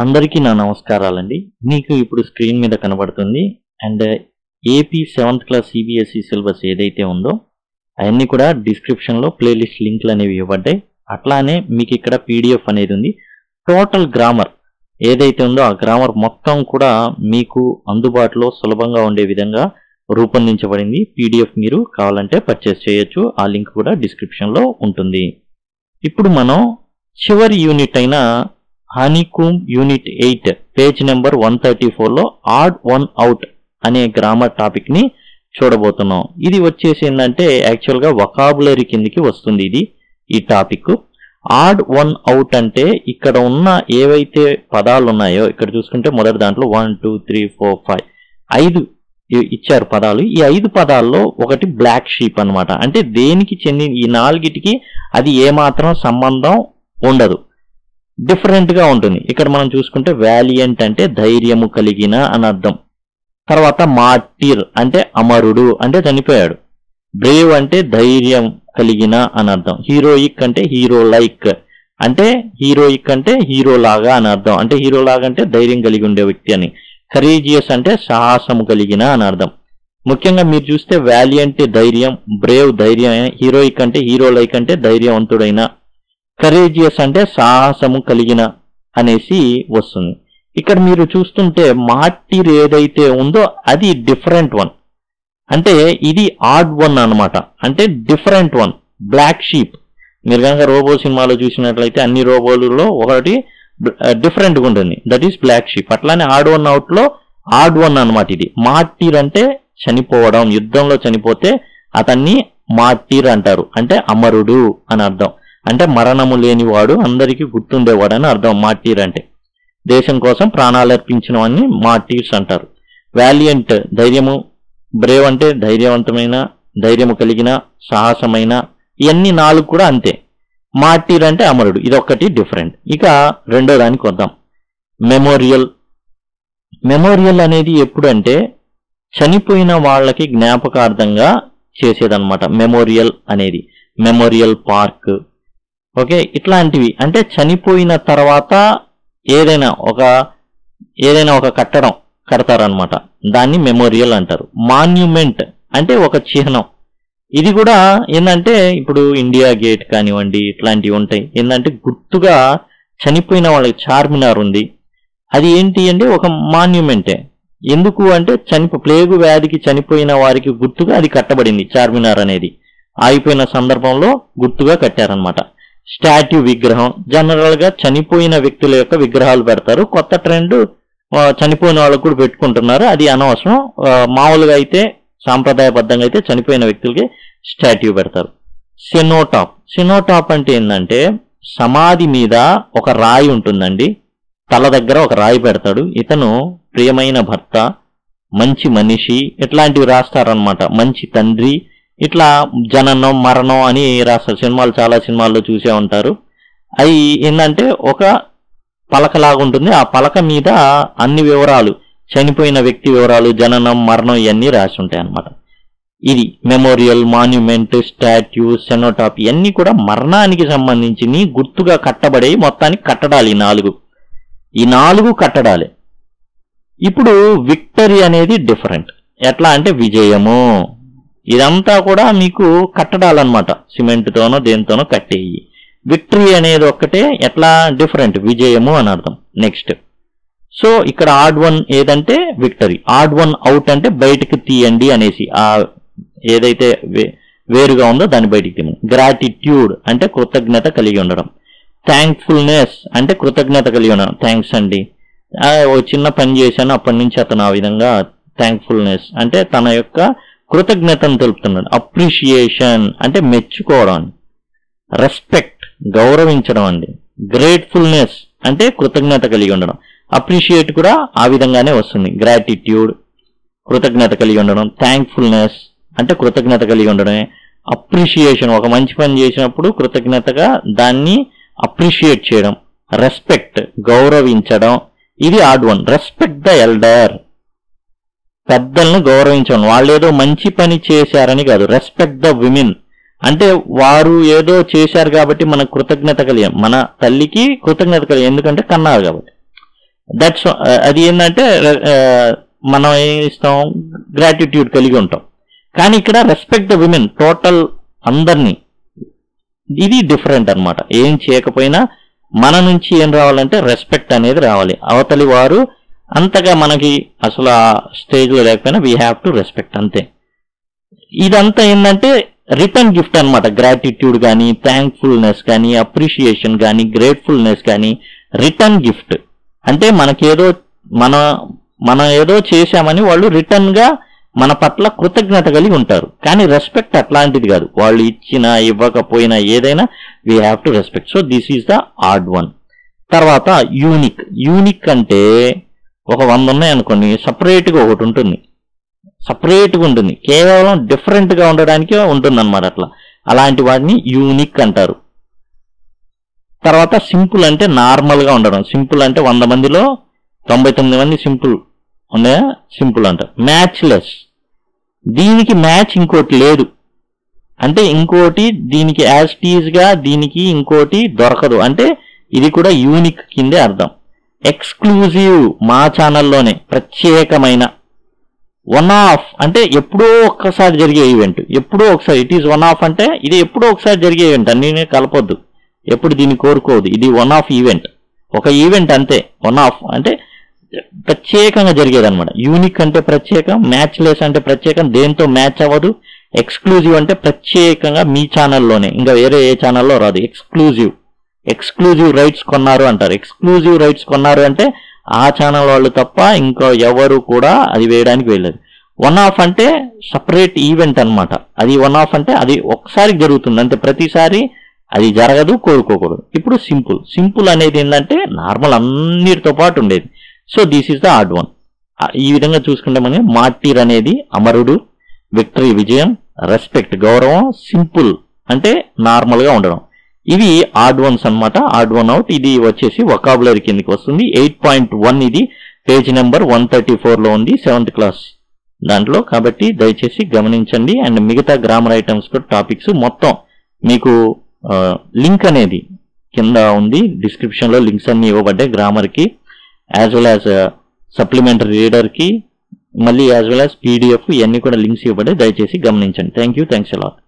అందరికీ నా నమస్కారాలండి. మీకు ఇప్పుడు స్క్రీన్ మీద కనబడుతుంది and AP 7th class CBSE syllabus ఏదైతే ఉందో అవన్నీ కూడా డిస్క్రిప్షన్లో ప్లేలిస్ట్ లింక్లు అనేవి ఇవ్వబడ్డాయి. అట్లానే మీకు ఇక్కడ PDF అనేది ఉంది. టోటల్ గ్రామర్ ఏదైతే ఉందో ఆ గ్రామర్ మొత్తం కూడా మీకు అందుబాటులో సులభంగా ఉండే విధంగా రూపొందించబడింది. PDF మీరు కావాలంటే పర్చేస్ చేయొచ్చు. ఆ లింక్ కూడా డిస్క్రిప్షన్లో ఉంటుంది. ఇప్పుడు మనం చివరి యూనిట్ అయిన Honeycomb యూనిట్ 8 పేజ్ నెంబర్ 134లో ఆడ్ వన్ అవుట్ అనే గ్రామర్ టాపిక్ ని చూడబోతున్నాం. ఇది వచ్చేసి ఏంటంటే యాక్చువల్గా వొకాబులరీ కిందికి వస్తుంది. ఈ టాపిక్ ఆడ్ వన్ అవుట్ అంటే ఇక్కడ ఉన్న ఏవైతే పదాలు ఉన్నాయో ఇక్కడ చూసుకుంటే మొదటి దాంట్లో 1 2 3 4 5 5 ఇచ్చారు పదాలు. ఈ 5 పదాల్లో ఒకటి బ్లాక్ షీప్ అన్నమాట. అంటే దేనికి చెందిన ఈ నాలుగిటికి అది ఏమాత్రం సంబంధం ఉండదు, డిఫరెంట్ గా ఉంటుంది. ఇక్కడ మనం చూసుకుంటే వ్యాలియంట్ అంటే ధైర్యము కలిగిన అని అర్థం. తర్వాత మార్టిర్ అంటే అమరుడు అంటే చనిపోయాడు. బ్రేవ్ అంటే ధైర్యం కలిగిన అని అర్థం. హీరోయిక్ అంటే హీరో లైక్ అంటే హీరోయిక్ అంటే హీరో లాగా అని అర్థం. అంటే హీరో లాగా అంటే ధైర్యం కలిగి ఉండే వ్యక్తి అని. కరేజియస్ అంటే సాహసము కలిగిన అని అర్థం. ముఖ్యంగా మీరు చూస్తే వ్యాలియంట్ ధైర్యం, బ్రేవ్ ధైర్యం, హీరోయిక్ అంటే హీరో లైక్ అంటే ధైర్యవంతుడైన, కరేజియస్ అంటే సాహసము కలిగిన అనేసి వస్తుంది. ఇక్కడ మీరు చూస్తుంటే మార్టిర్ ఏదైతే ఉందో అది డిఫరెంట్ వన్, అంటే ఇది ఆడ్ వన్ అన్నమాట. అంటే డిఫరెంట్ వన్, బ్లాక్ షీప్. మీరు కనుక రోబో సినిమాలో చూసినట్లయితే అన్ని రోబోలలో ఒకటి డిఫరెంట్ గా ఉంటుంది, దట్ ఈస్ బ్లాక్ షీప్. అట్లానే ఆడ్ వన్ అవుట్ లో ఆడ్ వన్ అనమాట. ఇది మార్టిర్ అంటే చనిపోవడం, యుద్ధంలో చనిపోతే అతన్ని మార్టిర్ అంటారు. అంటే అమరుడు అని అర్థం. అంటే మరణము లేనివాడు, అందరికీ గుర్తుండేవాడు అని అర్థం. మార్టిర్ అంటే దేశం కోసం ప్రాణాలు అర్పించిన వాడిని మార్టిర్స్ అంటారు. వ్యాలియంట్ ధైర్యము, బ్రేవ్ అంటే ధైర్యవంతమైన, ధైర్యము కలిగిన, సాహసమైన, ఇవన్నీ 4 కూడా అంతే. మార్టిర్ అంటే అమరుడు, ఇదొక్కటి డిఫరెంట్. ఇక రెండో దానికి వద్దాం. మెమోరియల్. మెమోరియల్ అనేది ఎప్పుడంటే చనిపోయిన వాళ్ళకి జ్ఞాపకార్థంగా చేసేదన్నమాట. మెమోరియల్ అనేది మెమోరియల్ పార్క్, ఓకే, ఇట్లాంటివి. అంటే చనిపోయిన తర్వాత ఏదైనా ఒక కట్టడం కడతారనమాట, దాన్ని మెమోరియల్ అంటారు. మాన్యుమెంట్ అంటే ఒక చిహ్నం. ఇది కూడా ఏంటంటే ఇప్పుడు ఇండియా గేట్ కానివ్వండి, ఇట్లాంటివి ఉంటాయి. ఏంటంటే గుర్తుగా చనిపోయిన వాళ్ళకి చార్మినార్ ఉంది, అది ఏంటి అంటే ఒక మాన్యుమెంటే. ఎందుకు అంటే ప్లేగు వ్యాధికి చనిపోయిన వారికి గుర్తుగా అది కట్టబడింది. చార్మినార్ అనేది ఆగిపోయిన సందర్భంలో గుర్తుగా కట్టారనమాట. స్టాట్యూ, విగ్రహం. జనరల్ గా చనిపోయిన వ్యక్తుల యొక్క విగ్రహాలు పెడతారు. కొత్త ట్రెండ్ చనిపోయిన వాళ్ళకు కూడా పెట్టుకుంటున్నారు, అది అనవసరం. మామూలుగా అయితే సాంప్రదాయబద్ధంగా అయితే చనిపోయిన వ్యక్తులకి స్టాట్యూ పెడతారు. సెనోటాప్. సెనోటాప్ అంటే ఏంటంటే సమాధి మీద ఒక రాయి ఉంటుందండి, తల దగ్గర ఒక రాయి పెడతాడు. ఇతను ప్రియమైన భర్త, మంచి మనిషి, ఇట్లాంటివి రాస్తారనమాట. మంచి తండ్రి, ఇట్లా జననం, మరణం అని రాస్తారు. చాలా సినిమాల్లో చూసే ఉంటారు. అవి ఏంటంటే ఒక పలకలాగా ఉంటుంది. ఆ పలక మీద అన్ని వివరాలు, చనిపోయిన వ్యక్తి వివరాలు, జననం, మరణం ఇవన్నీ రాసి ఉంటాయి అన్నమాట. ఇది మెమోరియల్, మాన్యుమెంట్, స్టాట్యూ, సెనోటాప్ ఇవన్నీ కూడా మరణానికి సంబంధించి గుర్తుగా కట్టబడే మొత్తానికి కట్టడాలి. ఈ నాలుగు కట్టడాలి. ఇప్పుడు విక్టరీ అనేది డిఫరెంట్. ఎట్లా అంటే విజయము. ఇదంతా కూడా మీకు కట్టడాలన్నమాట, సిమెంట్తోనో దేనితోనో కట్టేయి. విక్టరీ అనేది ఒక్కటే ఎట్లా డిఫరెంట్, విజయము అని అర్థం. నెక్స్ట్, సో ఇక్కడ ఆడ్ వన్ ఏదంటే విక్టరీ, ఆడ్ వన్ అవుట్ అంటే బయటకు తీయండి అనేసి, ఆ ఏదైతే వేరుగా ఉందో దాన్ని బయటికి తీయండి. గ్రాటిట్యూడ్ అంటే కృతజ్ఞత కలిగి ఉండడం. థ్యాంక్ఫుల్నెస్ అంటే కృతజ్ఞత కలిగి ఉండడం. థ్యాంక్స్ అండి, ఓ చిన్న పని చేశాను అప్పటి నుంచి అతను ఆ విధంగా థ్యాంక్ఫుల్నెస్ అంటే తన యొక్క కృతజ్ఞతను తెలుపుతున్నాడు. అప్రిషియేషన్ అంటే మెచ్చుకోవడం. రెస్పెక్ట్ గౌరవించడం అండి. గ్రేట్ఫుల్నెస్ అంటే కృతజ్ఞత కలిగి ఉండడం. అప్రిషియేట్ కూడా ఆ విధంగానే వస్తుంది. గ్రాటిట్యూడ్ కృతజ్ఞత కలిగి ఉండడం, థ్యాంక్ఫుల్నెస్ అంటే కృతజ్ఞత కలిగి ఉండడమే. అప్రిషియేషన్ ఒక మంచి పని చేసినప్పుడు కృతజ్ఞతగా దాన్ని అప్రిషియేట్ చేయడం. రెస్పెక్ట్ గౌరవించడం, ఇది odd one. Respect the elder పెద్దలను గౌరవించడం. వాళ్ళు ఏదో మంచి పని చేశారని కాదు. రెస్పెక్ట్ ద విమెన్ అంటే వారు ఏదో చేశారు కాబట్టి మన కృతజ్ఞత కలిగాం, మన తల్లికి కృతజ్ఞత కలిగాం, ఎందుకంటే కన్నారు కాబట్టి. దట్స్ అది ఏంటంటే మనం ఏం ఇస్తాం, గ్రాటిట్యూడ్ కలిగి ఉంటాం. కానీ ఇక్కడ రెస్పెక్ట్ ద విమెన్, టోటల్ అందరినీ, ఇది డిఫరెంట్ అన్నమాట. ఏం చేయకపోయినా మన నుంచి ఏం రావాలంటే రెస్పెక్ట్ అనేది రావాలి. అవతలి వారు అంతగా మనకి అసలు ఆ స్టేజ్లో లేకపోయినా వీ హ్యావ్ టు రెస్పెక్ట్, అంతే. ఇదంతా ఏంటంటే రిటర్న్ గిఫ్ట్ అనమాట. గ్రాటిట్యూడ్ కానీ, థ్యాంక్ఫుల్నెస్ కానీ, అప్రిషియేషన్ కానీ, గ్రేట్ఫుల్నెస్ కానీ రిటర్న్ గిఫ్ట్. అంటే మనకేదో మనం ఏదో చేశామని వాళ్ళు రిటర్న్ గా మన పట్ల కృతజ్ఞత కలిగి ఉంటారు. కానీ రెస్పెక్ట్ అట్లాంటిది కాదు. వాళ్ళు ఇచ్చినా ఇవ్వకపోయినా ఏదైనా we have to respect. So this is the odd one. తర్వాత యూనిక్. యూనిక్ అంటే ఒక 100 ఉన్నాయి అనుకోండి, సపరేట్గా ఒకటి ఉంటుంది, సపరేట్గా ఉంటుంది, కేవలం డిఫరెంట్గా ఉండడానికే ఉంటుంది అనమాట. అలాంటి వాటిని యూనిక్ అంటారు. తర్వాత సింపుల్ అంటే నార్మల్గా ఉండడం. సింపుల్ అంటే 100 మందిలో 99 మంది సింపుల్ ఉండే సింపుల్ అంటారు. మ్యాచ్లెస్, దీనికి మ్యాచ్ ఇంకోటి లేదు, అంటే ఇంకోటి దీనికి యాజ్ టీజ్ గా దీనికి ఇంకోటి దొరకదు, అంటే ఇది కూడా యూనిక్ కిందే అర్థం. ఎక్స్క్లూజివ్, మా ఛానల్లోనే ప్రత్యేకమైన. వన్ ఆఫ్ అంటే ఎప్పుడో ఒక్కసారి జరిగే ఈవెంట్, ఎప్పుడో ఒకసారి. ఇట్ ఈస్ వన్ ఆఫ్ అంటే ఇది ఎప్పుడో ఒకసారి జరిగే ఈవెంట్, అన్ని కలపొద్దు, ఎప్పుడు దీన్ని కోరుకోవద్దు. ఇది వన్ ఆఫ్ ఈవెంట్, ఒక ఈవెంట్ అంతే. వన్ ఆఫ్ అంటే ప్రత్యేకంగా జరిగేది అనమాట. యూనిక్ అంటే ప్రత్యేకం, మ్యాచ్లెస్ అంటే ప్రత్యేకం, దేంతో మ్యాచ్ అవ్వదు. ఎక్స్క్లూజివ్ అంటే ప్రత్యేకంగా మీ ఛానల్లోనే, ఇంకా వేరే ఏ ఛానల్లో రాదు. ఎక్స్క్లూజివ్, ఎక్స్క్లూజివ్ రైట్స్ కొన్నారు అంటారు. ఎక్స్క్లూజివ్ రైట్స్ కొన్నారు అంటే ఆ ఛానల్ వాళ్ళు తప్ప ఇంకా ఎవరు కూడా అది వేయడానికి వెళ్ళదు. వన్ ఆఫ్ అంటే సపరేట్ ఈవెంట్ అనమాట. అది వన్ ఆఫ్ అంటే అది ఒకసారి జరుగుతుంది, అంటే ప్రతిసారి అది జరగదు, కోరుకోకూడదు. ఇప్పుడు సింపుల్. సింపుల్ అనేది ఏంటంటే నార్మల్ అన్నిటితో పాటు ఉండేది. So this is the odd one. ఈ విధంగా చూసుకుంటే మనం మార్టీర్ అనేది అమరుడు, విక్టరీ విజయం, రెస్పెక్ట్ గౌరవం, సింపుల్ అంటే నార్మల్ గా ఉండడం. ఇవి ఆడ్ వన్స్ అనమాట. Add one out. ఇది వచ్చేసి వొకాబులరీ కిందకి వస్తుంది. 8.1 ఇది పేజ్ నెంబర్ 134 లో ఉంది, 7th క్లాస్ దాంట్లో. కాబట్టి దయచేసి గమనించండి. అండ్ మిగతా గ్రామర్ ఐటమ్స్ కూడా టాపిక్స్ మొత్తం మీకు లింక్ అనేది కింద ఉంది, డిస్క్రిప్షన్ లో లింక్స్ అన్ని ఇవ్వబడ్డాయి. గ్రామర్ కి as well as supplementary reader కి, మళ్ళీ యాజ్ వెల్ యాజ్ పీడిఎఫ్, ఇవన్నీ కూడా లింక్స్ ఇవ్వబడ్డాయి. దయచేసి గమనించండి. Thank you, thanks a lot.